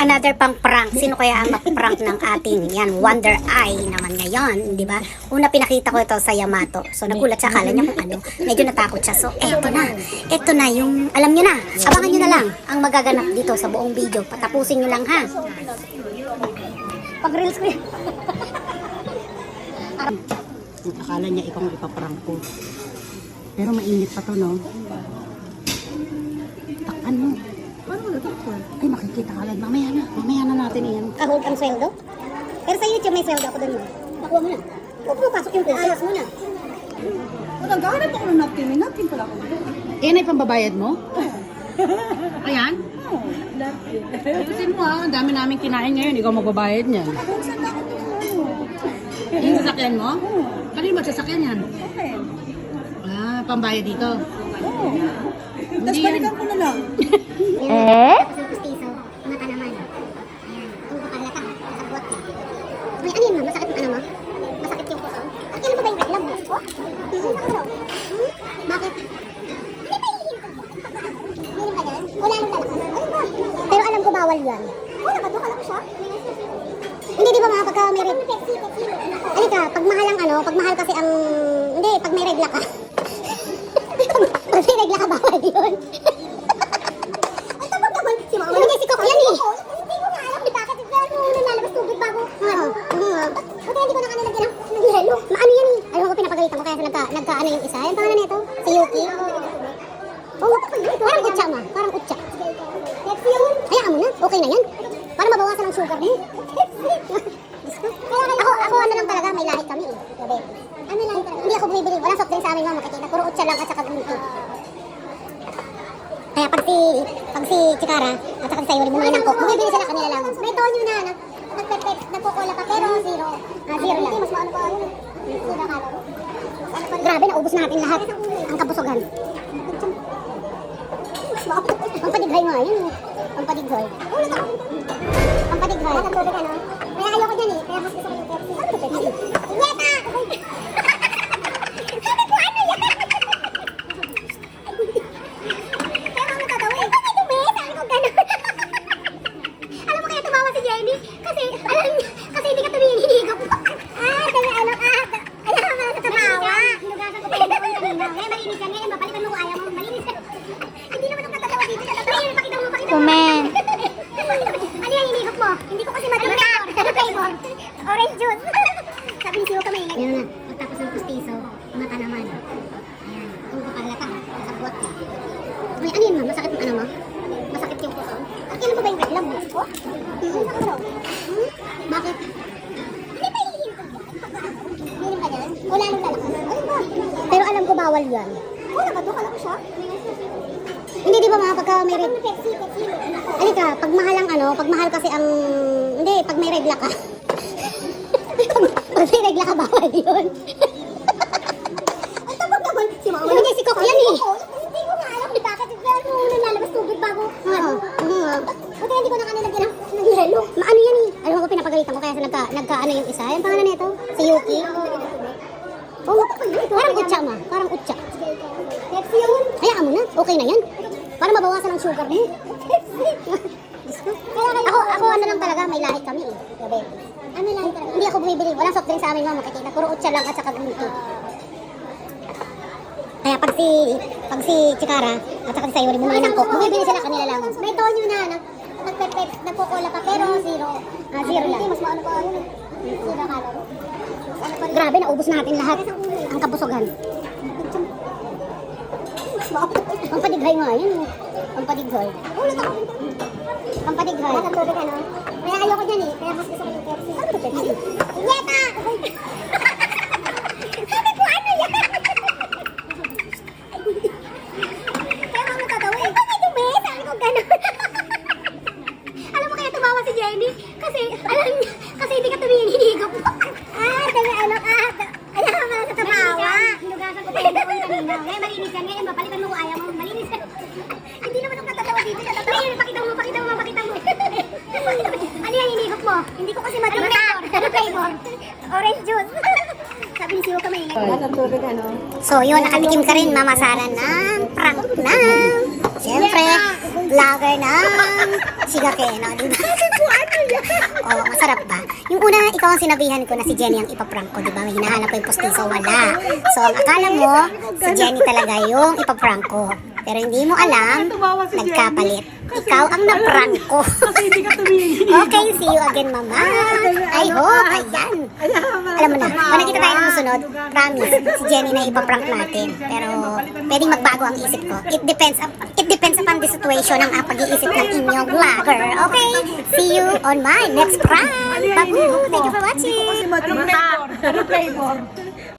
Another pang prank. Sino kaya ang maprank ng ating yan? Wonder Eye naman ngayon, di ba? Una pinakita ko ito sa Yamato. So nagulat siya, akala niya kung ano. Medyo natakot siya. So eto na. Eto na yung, alam niyo na. Abangan niyo na lang ang magaganap dito sa buong video. Patapusin niyo lang ha. Pag reels ko yan. Akala niya ikaw ang ipaprank ko. Pero mainit pa to, no? Takpan mo. Paano mo natakpan? Ay, makikita ka lang. Mamaya na natin iyan. Hold ang sweldo? Pero sa YouTube may sweldo ako dun mo. Nakuha mo na. Huwag pumapasok yung ayos mo na. Naghahanap ako ng napkin. May napkin pala ako. Iyan ay pambabayad mo? Ayan? Oo, napkin. Ayusin mo ha. Ang dami namin kinain ngayon. Ikaw magbabayad niyan. Kung saan ako ito Yung sasakyan mo? Kanino ba sasakyan yan? Okay. Ah, pambayad dito. Oo. Tapos Hindi balikan ko na lang. Tapos yung pustiso, mata naman. Ayan. Ang kakalata, kasabot niya. May ano yun mo? Masakit yung ano mo? Masakit yung puso? At kailan pa ba yung reklam mo? Oh? Bakit? Hiling ka dyan? Wala nang talakas. Pero alam ko bawal yan. Wala ba? Doon ko siya? Hindi, di ba mga pagka may regla? Alika, pag mahal ang ano, pag mahal kasi ang... Hindi, pag may regla ka. Pag may regla ka, bawal yun. Ang tabag naman, si Mama. Hindi, si Coco yan eh. Hindi ko nga alam, di bakit? Pero nalabas tubig bago. Oo. Buti hindi ko na kanina lagyan ng yelo. Maano yan eh. Alam mo, pinapagalitan ko kaya nagka-ano yung isa. Yung pangalan nito, si Yuki. Oo, parang utsa ma. Parang utsa. Hayaan mo na, okay na yan. Para mabawasan ang sugar mo. Ako ano lang talaga, may lahi kami eh. Gabi. Ano lahi talaga? Hindi ako bumibili. Walang soft drink sa amin mga makikita. Puro utsa lang at saka gumito. Kaya pag si Chikara at saka si Sayuri bumili ng coke, bumibili sila kanila lang. May tonyo na, nagkukola pa pero zero. Zero lang. Mas maano pa yun. Zero calorie. Grabe, naubos natin lahat. Ang kabusugan. Ang padighay mo, yun. Ang padighay. Ang padighay. Ang tubig ano? Kaya ayoko dyan eh. Kaya mas gusto ko yung Pepsi. Ano yung Pepsi? Inyeta! Sabi ko ano yan? Kaya mga natatawa eh. Bakit dumi? Sabi ko gano'n. Alam mo kaya tumawa si Jenny? Kasi hindi ka tumihigop. Sabi ano ayaw ka sa tumawa. Hinugasan ko pa yung doon kanina. Kaya malinis yan. Ngayon mapalitan mo kung ayaw mo. Malinis yan. Hindi naman ako natatawa dito. Ayun, pakita mo. Comment. Ano yan hinihop mo? Hindi ko kasi matuloy. Ano flavor? Orange juice. Sabi ni Siyo kamay. Yan na. Pagtapos ng pustiso, mata naman. Ayan. Ang kakalata. Kasabot. May ano yun mo? Masakit yung ano mo? Masakit yung puso? At kailan pa ba yung reklam mo? Oh? Bakit? Hindi pa hihihim ko. Hihim ka dyan? Wala nang talakas. Ano ba? Pero alam ko bawal yan. Wala ba? Doon ka lang siya? Hindi, di ba mga pagka may regla? Alika, pag mahal ang ano, pag mahal kasi ang... Hindi, pag may regla ka. Pag may regla ka, bawal yun. Ang tabag naman, si Mama. Hindi, si Coco yan eh. Hindi ko nga alam, di bakit? Pero nalabas tubig bago. Buti hindi ko na kanina lagyan ng yelo. Maano yan eh. Alam mo, pinapagalitan ko kaya sa nagka-ano yung isa. Yung pangalan nito, si Yuki. Oh, parang utsa ma. Parang utsa. Pepsi yun. Hayaan mo na. Okay na yan. Para mabawasan ang sugar mo. Ako ano lang talaga, may lahi kami eh. Gabi. Ano lahi talaga? Hindi ako bumibili. Walang soft drink sa amin mga makikita. Puro utsa lang at saka gumito. Kaya pag si Chikara at saka si Sayuri bumili ng coke, bumibili sila kanila lang. May tonyo na. Nagkukola pa pero zero. Zero lang. Mas maano pa yun. Zero calorie. Grabe, naubos natin lahat. Ang kabusugan. Ang padighay nga yun. Ang padighay. Ang padighay. Ang tubig ano? Kaya ayoko dyan eh. Kaya mas gusto ko yung Pepsi. Ano yung Pepsi? Inyeta! Sabi ko ano yan? Kaya mga natatawa eh. Bakit dumi? Sabi ko gano'n. Alam mo kaya tumawa si Jenny? Kasi hindi ka tumihigop. Sabi ano ayaw ka sa tumawa. Hinugasan ko pa yung doon kanina. Kaya malinis yan. Ngayon mapalitan mo kung ayaw mo. Malinis yan. Hindi naman ako natatawa dito. Ayun, pakita mo. Ano yan hinihop mo? Hindi ko kasi matuloy. Ano flavor? Orange juice. Sabi ni Siyo kamay. Natutulog ano? So yun, nakatikim ka rin, Mama Sara, ng prank na. Siyempre, vlogger ng Shigakeno, di ba? Oo, masarap ba? Yung una, ikaw ang sinabihan ko na si Jenny ang ipaprank ko, di ba? May hinahanap ko yung postizo, wala. So, ang akala mo, si Jenny talaga yung ipaprank ko. Pero hindi mo alam, nagkapalit. Ikaw ang naprank ko. Hindi ka tumingin. Okay, see you again, mama. I hope, ayan. Alam mo na, kung nakita tayo ng susunod, promise, si Jenny na ipaprank natin. Pero, pwedeng magbago ang isip ko. It depends upon the situation ng pag-iisip ng inyong vlogger. Okay, see you on my next prank. Babu, thank you for watching. Ano flavor?